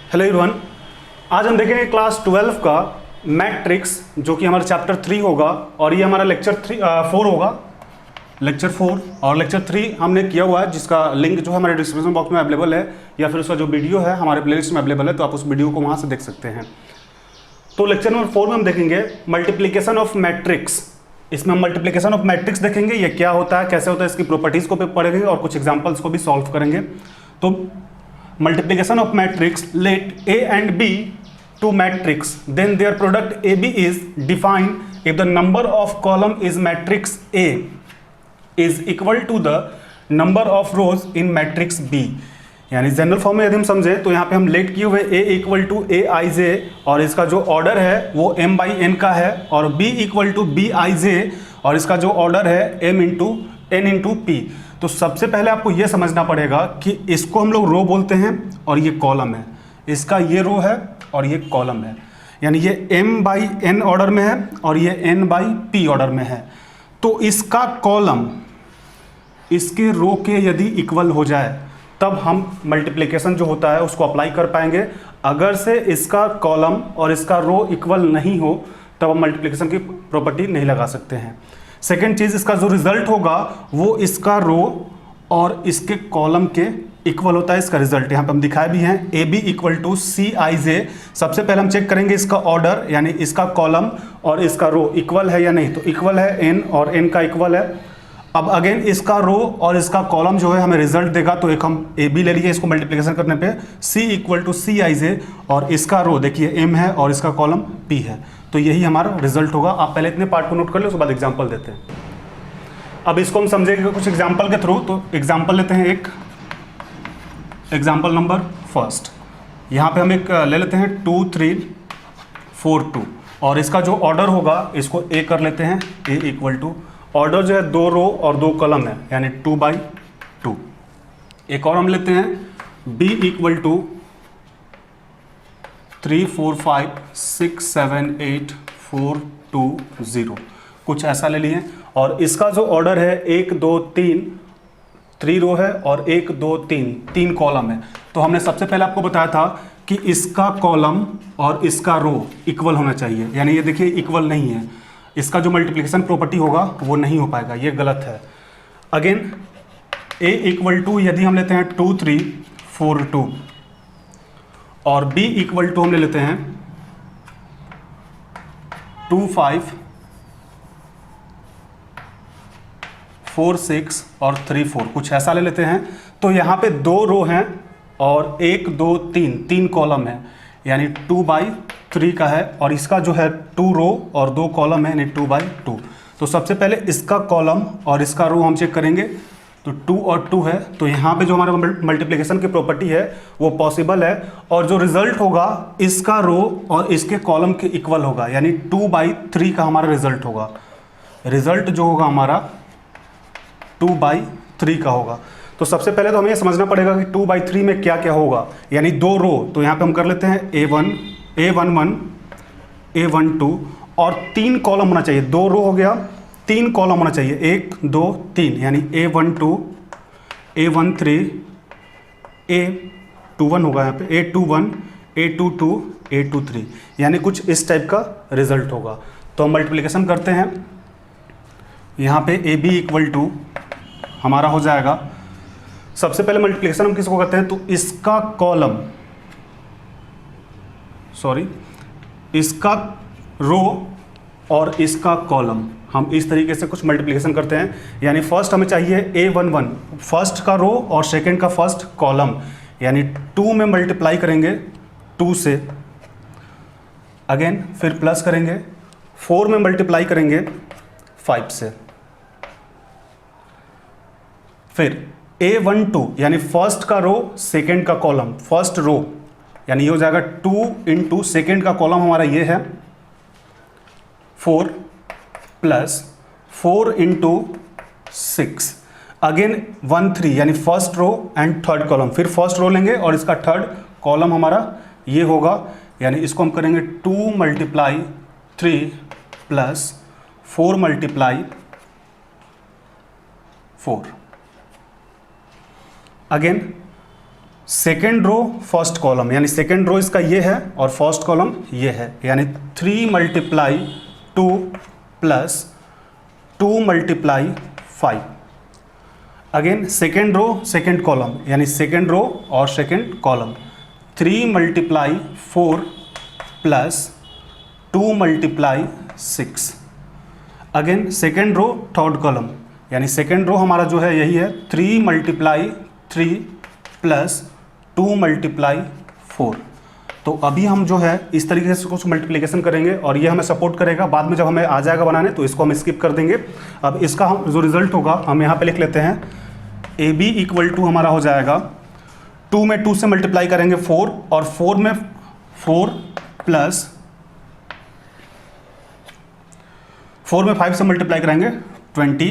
Hello everyone, आज हम देखेंगे क्लास 12 का मैट्रिक्स जो कि हमारा चैप्टर 3 होगा और ये हमारा लेक्चर 4 होगा, लेक्चर 4 और लेक्चर 3 हमने किया हुआ है, जिसका लिंक जो है हमारे डिस्क्रिप्शन बॉक्स में अवेलेबल है या फिर उसका जो वीडियो है हमारे प्लेलिस्ट में अवेलेबल है, तो आप उस वीडियो को वहाँ से देख सकते हैं। तो लेक्चर नंबर 4 में हम देखेंगे मल्टीप्लिकेशन ऑफ मैट्रिक्स। इसमें हम मल्टीप्लिकेशन ऑफ मैट्रिक्स देखेंगे, ये क्या होता है, कैसे होता है, इसकी प्रॉपर्टीज़ को भी पढ़ेंगे और कुछ एग्जाम्पल्स को भी सॉल्व करेंगे। तो multiplication of matrix, let A and B to matrix, then their product AB is defined if the number of column is matrix A is equal to the number of rows in matrix B। यानी general form में यदि हम समझे तो यहाँ पे हम late किए हुए A equal to A I j और इसका जो ऑर्डर है वो m बाई n का है, और B equal to b i j और इसका जो ऑर्डर है m into n into p. तो सबसे पहले आपको ये समझना पड़ेगा कि इसको हम लोग रो बोलते हैं और ये कॉलम है, इसका ये रो है और ये कॉलम है, यानी ये m बाई n ऑर्डर में है और ये n बाई p ऑर्डर में है। तो इसका कॉलम इसके रो के यदि इक्वल हो जाए तब हम मल्टीप्लिकेशन जो होता है उसको अप्लाई कर पाएंगे। अगर से इसका कॉलम और इसका रो इक्वल नहीं हो तब हम मल्टीप्लिकेशन की प्रॉपर्टी नहीं लगा सकते हैं। सेकेंड चीज़, इसका जो रिजल्ट होगा वो इसका रो और इसके कॉलम के इक्वल होता है। इसका रिजल्ट यहाँ पे हम दिखाए भी हैं, ए बी इक्वल टू सी आई जे। सबसे पहले हम चेक करेंगे इसका ऑर्डर, यानी इसका कॉलम और इसका रो इक्वल है या नहीं, तो इक्वल है, एन और एन का इक्वल है। अब अगेन इसका रो और इसका कॉलम जो है हमें रिजल्ट देगा, तो एक हम ए बी ले लिए, इसको मल्टीप्लिकेशन करने पे सी equal to C I j, और इसका रो देखिए एम है और इसका कॉलम पी है, तो यही हमारा रिजल्ट होगा। आप पहले इतने पार्ट को नोट कर ले, उसके बाद एग्जांपल देते हैं। अब इसको हम समझेंगे कुछ एग्जांपल के थ्रू, तो एग्जांपल लेते हैं एक एग्जांपल नंबर फर्स्ट। यहाँ पे हम एक ले लेते हैं 2 3 4 2, और इसका जो ऑर्डर होगा इसको ए कर लेते हैं, ए इक्वल टू ऑर्डर जो है 2 रो और 2 कॉलम है, यानी 2 बाई 2। एक और हम लेते हैं बी इक्वल टू 3 4 5 6 7 8 4 2 0, कुछ ऐसा ले लिए। और इसका जो ऑर्डर है 1 2 3, 3 रो है और 1 2 3 कॉलम है। तो हमने सबसे पहले आपको बताया था कि इसका कॉलम और इसका रो इक्वल होना चाहिए, यानी ये देखिए इक्वल नहीं है, इसका जो मल्टीप्लिकेशन प्रॉपर्टी होगा वो नहीं हो पाएगा, ये गलत है। अगेन ए इक्वल टू यदि हम लेते हैं 2 3 4 2, और b इक्वल टू हम ले लेते हैं 2 5 4 6 और 3 4, कुछ ऐसा ले लेते हैं। तो यहाँ पे 2 रो हैं और 1 2 3 कॉलम है, यानी 2 बाई 3 का है, और इसका जो है 2 रो और 2 कॉलम है, यानी 2 बाई 2। तो सबसे पहले इसका कॉलम और इसका रो हम चेक करेंगे, तो 2 और 2 है, तो यहाँ पे जो हमारा मल्टीप्लिकेशन की प्रॉपर्टी है वो पॉसिबल है, और जो रिजल्ट होगा इसका रो और इसके कॉलम के इक्वल होगा, यानी 2 बाई 3 का हमारा रिजल्ट होगा। रिजल्ट जो होगा हमारा 2 बाई 3 का होगा। तो सबसे पहले तो हमें ये समझना पड़ेगा कि 2 बाई 3 में क्या क्या होगा, यानी 2 रो, तो यहाँ पे हम कर लेते हैं A1 A11 A12, और 3 कॉलम होना चाहिए। 2 रो हो गया, 3 कॉलम होना चाहिए, 1 2 3, यानी A12 A13 A21 होगा, यहाँ पे A21 A22 A23, यानी कुछ इस टाइप का रिजल्ट होगा। तो हम मल्टीप्लिकेशन करते हैं, यहाँ पे ए बी इक्वल टू हमारा हो जाएगा, सबसे पहले मल्टीप्लिकेशन हम किसको करते हैं, तो इसका कॉलम इसका रो और इसका कॉलम, हम इस तरीके से कुछ मल्टीप्लिकेशन करते हैं। यानी फर्स्ट हमें चाहिए A11, फर्स्ट का रो और सेकंड का फर्स्ट कॉलम, यानी 2 में मल्टीप्लाई करेंगे 2 से, अगेन फिर प्लस करेंगे, 4 में मल्टीप्लाई करेंगे 5 से, फिर A12 यानी फर्स्ट का रो सेकंड का कॉलम, फर्स्ट रो, यानी ये हो जाएगा 2 इंटू सेकेंड का कॉलम हमारा ये है 4 प्लस 4 इंटू 6, अगेन 1 3, यानी first row and third column, फिर फर्स्ट रो लेंगे और इसका थर्ड कॉलम हमारा ये होगा, यानी इसको हम करेंगे 2 multiply 3 plus 4 multiply 4, again second row first column, यानी सेकेंड रो इसका ये है और फर्स्ट कॉलम ये है, यानी 3 multiply 2 plus 2 multiply 5। Again second row second column, यानी सेकेंड रो और second column 3 multiply 4 plus 2 multiply 6। Again second row third column, यानी सेकेंड रो हमारा जो है यही है 3 मल्टीप्लाई 3 प्लस 2 मल्टीप्लाई 4। तो अभी हम जो है इस तरीके से कुछ मल्टीप्लिकेशन करेंगे और ये हमें सपोर्ट करेगा। बाद में जब हमें आ जाएगा बनाने तो इसको हम स्किप कर देंगे। अब इसका हम जो रिजल्ट होगा हम यहाँ पे लिख लेते हैं, ए बी इक्वल टू हमारा हो जाएगा 2 में 2 से मल्टीप्लाई करेंगे 4 और 4 में 4 प्लस 4 में 5 से मल्टीप्लाई करेंगे 20,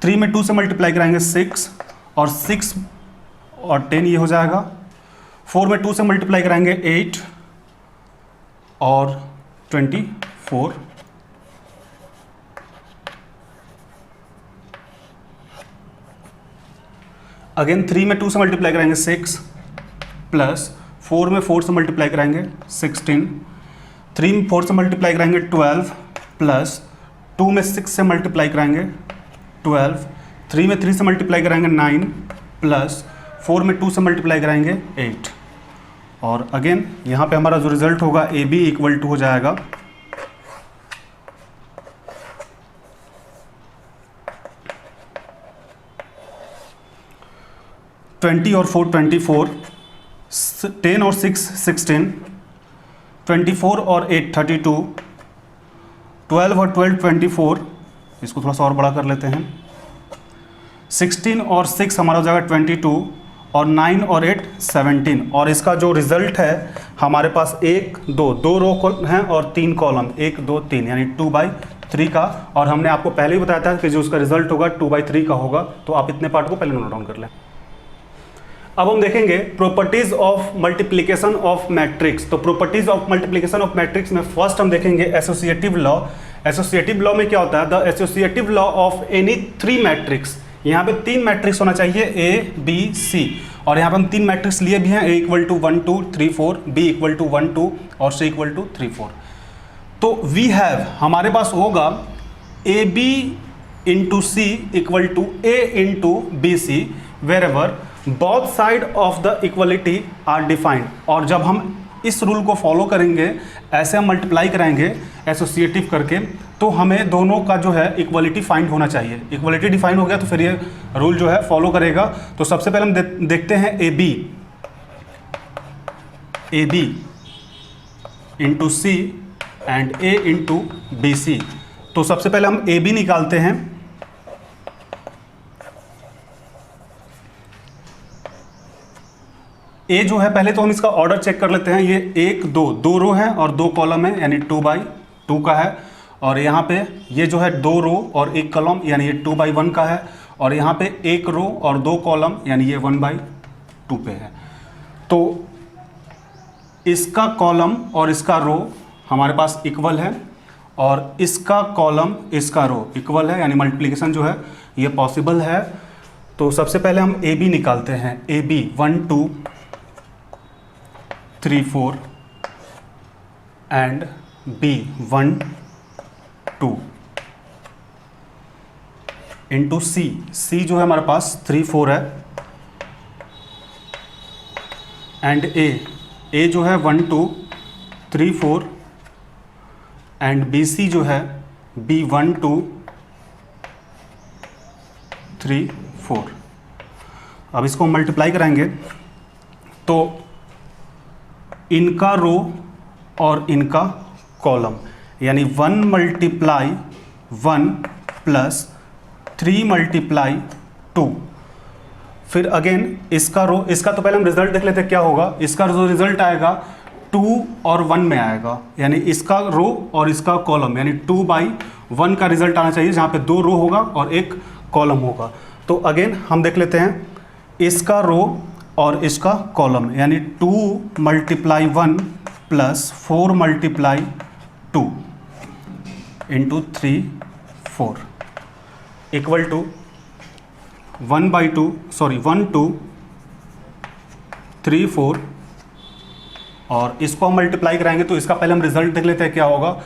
3 में 2 से मल्टीप्लाई करेंगे 6 और 6 और 10 ये हो जाएगा। 4 में 2 से मल्टीप्लाई कराएंगे 8 और 24। अगेन 3 में 2 से मल्टीप्लाई कराएंगे 6 प्लस 4 में 4 से मल्टीप्लाई कराएंगे 16, 3 में 4 से मल्टीप्लाई कराएंगे 12 प्लस 2 में 6 से मल्टीप्लाई कराएंगे 12, 3 में 3 से मल्टीप्लाई कराएंगे 9 प्लस 4 में 2 से मल्टीप्लाई कराएंगे 8। और अगेन यहाँ पे हमारा जो रिजल्ट होगा ए बी इक्वल टू हो जाएगा 20 और 4 24, 10 और 6 16, 24 और 8 32, 12 और 12 24, इसको थोड़ा सा और बड़ा कर लेते हैं, 16 और 6 हमारा हो जाएगा 22 और 9 और 8 17। और इसका जो रिजल्ट है हमारे पास 1 2 रो हैं और 3 कॉलम 1 2 3 यानी 2/3 का। और हमने आपको पहले ही बताया था कि जो उसका रिजल्ट होगा 2/3 का होगा, तो आप इतने पार्ट को पहले नोट डाउन कर लें। अब हम देखेंगे properties of multiplication of matrix. तो properties of multiplication of matrix में फर्स्ट हम देखेंगे एसोसिएटिव लॉ। एसोसिएटिव लॉ में क्या होता है, the associative law of any 3 matrix. यहाँ पे 3 मैट्रिक्स होना चाहिए ए बी सी, और यहाँ पे हम 3 मैट्रिक्स लिए भी हैं, A equal to 1 2 3 4, B equal to 1 2 और सी इक्वल टू 3 4। तो वी हैव हमारे पास होगा A B into C equal to A into B C wherever both side of the equality are defined. और जब हम इस रूल को फॉलो करेंगे, ऐसे हम मल्टीप्लाई कराएंगे एसोसिएटिव करके, तो हमें दोनों का जो है इक्वलिटी फाइंड होना चाहिए। इक्वलिटी डिफाइन हो गया तो फिर ये रूल जो है फॉलो करेगा। तो सबसे पहले हम देखते हैं A B into C and A into B C. तो सबसे पहले हम ए बी निकालते हैं। ए जो है पहले तो हम इसका ऑर्डर चेक कर लेते हैं। ये 1 2 रो है और 2 कॉलम है, यानी 2/2 का है। और यहाँ पे ये जो है 2 रो और 1 कॉलम, यानी ये 2/1 का है। और यहाँ पे 1 रो और 2 कॉलम, यानी ये 1/2 पे है। तो इसका कॉलम और इसका रो हमारे पास इक्वल है, और इसका कॉलम इसका रो इक्वल है, यानी मल्टीप्लिकेशन जो है ये पॉसिबल है। तो सबसे पहले हम ए बी निकालते हैं। A B 1 2 3 4 and B 1 2 into C जो है हमारे पास 3 4 है, एंड ए जो है 1 2 3 4 एंड बी सी जो है बी 1 2 3 4। अब इसको मल्टीप्लाई कराएंगे तो इनका रो और इनका कॉलम, यानी 1 मल्टीप्लाई 1 प्लस 3 मल्टीप्लाई 2। फिर अगेन इसका रो, इसका तो पहले हम रिजल्ट देख लेते हैं क्या होगा। इसका जो रिजल्ट आएगा 2 और 1 में आएगा, यानी इसका रो और इसका कॉलम, यानी 2/1 का रिजल्ट आना चाहिए, जहाँ पे 2 रो होगा और 1 कॉलम होगा। तो अगेन हम देख लेते हैं इसका रो और इसका कॉलम, यानी 2 multiply 1 plus 4 multiply 2 into 3 4 equal to 1 2 3 4 और इसको हम मल्टीप्लाई कराएंगे तो इसका पहले हम रिजल्ट देख लेते हैं क्या होगा।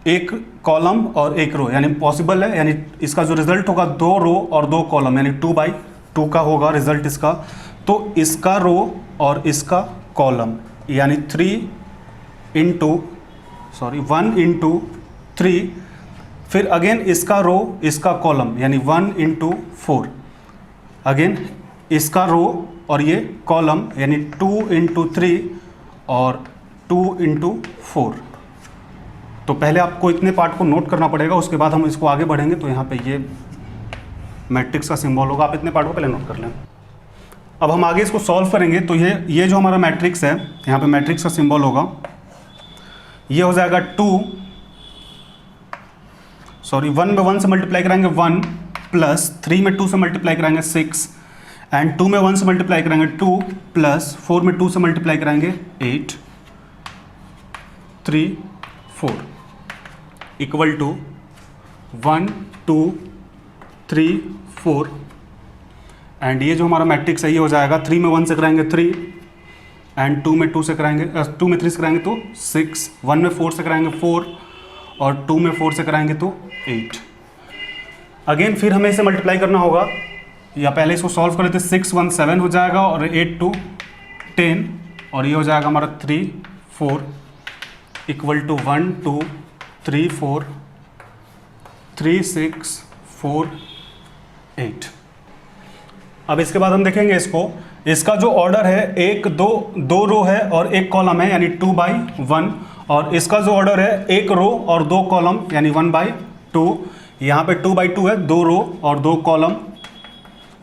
एक कॉलम और एक रो, यानी पॉसिबल है, यानी इसका जो रिजल्ट होगा 2 रो और 2 कॉलम, यानी 2/2 का होगा रिजल्ट इसका। तो इसका रो और इसका कॉलम यानी 1 इंटू 3, फिर अगेन इसका रो इसका कॉलम यानी 1 इंटू 4, अगेन इसका रो और ये कॉलम यानी 2 इंटू 3 और 2 इंटू 4। तो पहले आपको इतने पार्ट को नोट करना पड़ेगा, उसके बाद हम इसको आगे बढ़ेंगे। तो यहाँ पे ये मैट्रिक्स का सिंबल होगा, आप इतने पार्ट को पहले नोट कर लें। अब हम आगे इसको सॉल्व करेंगे तो ये जो हमारा मैट्रिक्स है, यहाँ पे मैट्रिक्स का सिंबल होगा, ये हो जाएगा 1 में 1 से मल्टीप्लाई कराएंगे 1 प्लस 3 में 2 से मल्टीप्लाई कराएंगे 6 एंड 2 में 1 से मल्टीप्लाई कराएंगे 2 प्लस 4 में 2 से मल्टीप्लाई कराएंगे 8 3 4 इक्वल टू 1 2 3 4 एंड ये जो हमारा मैट्रिक्स है ये हो जाएगा 3 में 1 से कराएंगे 3 एंड 2 में 2 से कराएंगे 2 में 3 से कराएंगे तो 6, 1 में 4 से कराएंगे 4 और 2 में 4 से कराएंगे तो 8। अगेन फिर हमें इसे मल्टीप्लाई करना होगा, या पहले इसको सॉल्व कर लेते। 6 1 7 हो जाएगा और 8 2 10 और ये हो जाएगा हमारा 3 4 इक्वल टू 1 2 3 4 3 6 4 8। अब इसके बाद हम देखेंगे इसका जो ऑर्डर है 2 रो है और 1 कॉलम है यानी 2/1, और इसका जो ऑर्डर है 1 रो और 2 कॉलम यानी 1/2। यहाँ पे 2/2 है, 2 रो और 2 कॉलम,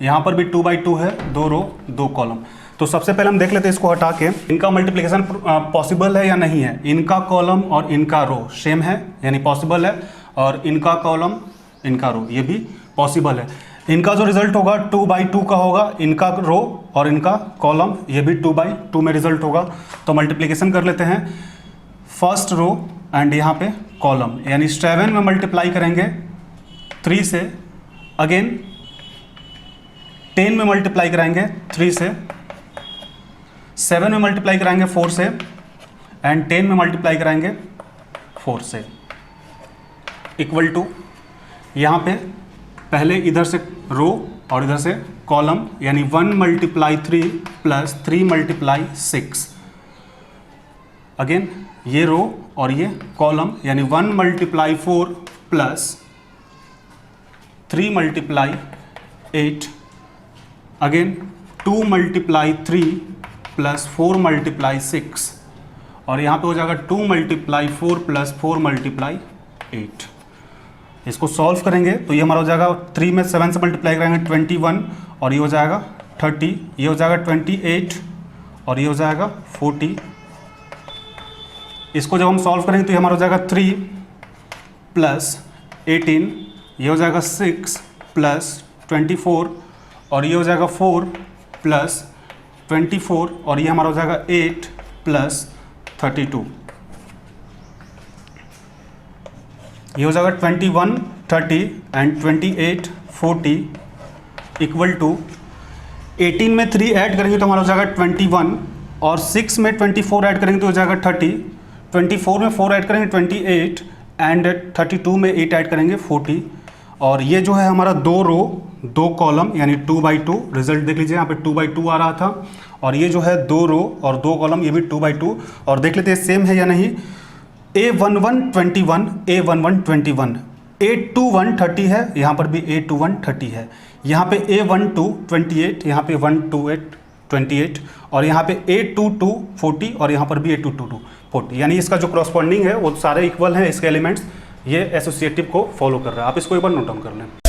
यहाँ पर भी 2/2 है, 2 रो 2 कॉलम। तो सबसे पहले हम देख लेते हैं इसको हटा के इनका मल्टीप्लिकेशन पॉसिबल है या नहीं है। इनका कॉलम और इनका रो सेम है यानी पॉसिबल है, और इनका कॉलम इनका रो ये भी पॉसिबल है। इनका जो रिजल्ट होगा 2/2 का होगा, इनका रो और इनका कॉलम ये भी 2/2 में रिजल्ट होगा। तो मल्टीप्लिकेशन कर लेते हैं फर्स्ट रो एंड यहाँ पे कॉलम, यानी 7 में मल्टीप्लाई करेंगे 3 से, अगेन 10 में मल्टीप्लाई कराएंगे 3 से, 7 में मल्टीप्लाई कराएंगे 4 से एंड 10 में मल्टीप्लाई कराएंगे 4 से इक्वल टू, यहाँ पे पहले इधर से रो और इधर से कॉलम यानी 1 × 3 प्लस 3 × 6, अगेन ये रो और ये कॉलम यानी 1 × 4 प्लस 3 × 8, अगेन 2 × 3 प्लस 4 × 6 और यहाँ पे हो जाएगा 2 × 4 प्लस 4 × 8। इसको सॉल्व करेंगे तो ये हमारा हो जाएगा 3 में 7 से मल्टीप्लाई करेंगे 21 और ये हो जाएगा 30, ये हो जाएगा 28 और ये हो जाएगा 40। इसको जब हम सॉल्व करेंगे तो ये हमारा हो जाएगा 3 प्लस 18, ये हो जाएगा 6 प्लस 24 और ये हो जाएगा 4 प्लस 24 और ये हमारा हो जाएगा 8 प्लस 32, ये हो जाएगा 21 30 एंड 28 40 इक्वल टू 18 में 3 ऐड करेंगे तो हमारा हो जाएगा 21 और 6 में 24 ऐड करेंगे तो हो जाएगा 30, 24 में 4 ऐड करेंगे 28 एंड 32 में 8 ऐड करेंगे 40। और ये जो है हमारा 2 रो 2 कॉलम यानी 2/2, रिजल्ट देख लीजिए यहाँ पे 2/2 आ रहा था, और ये जो है 2 रो और 2 कॉलम ये भी 2/2। और देख लेते हैं सेम है या नहीं। A11 21, A11 21, A21 30 है, यहाँ पर भी A21 30 है, यहाँ पे A12 28, यहाँ पे 128 28 और यहाँ पे A22 40 और यहाँ पर भी A22 40, यानी इसका जो करस्पॉन्डिंग है वो सारे इक्वल हैं इसके एलिमेंट्स। ये एसोसिएटिव को फॉलो कर रहा है, आप इसको एक बार नोट डाउन कर लें।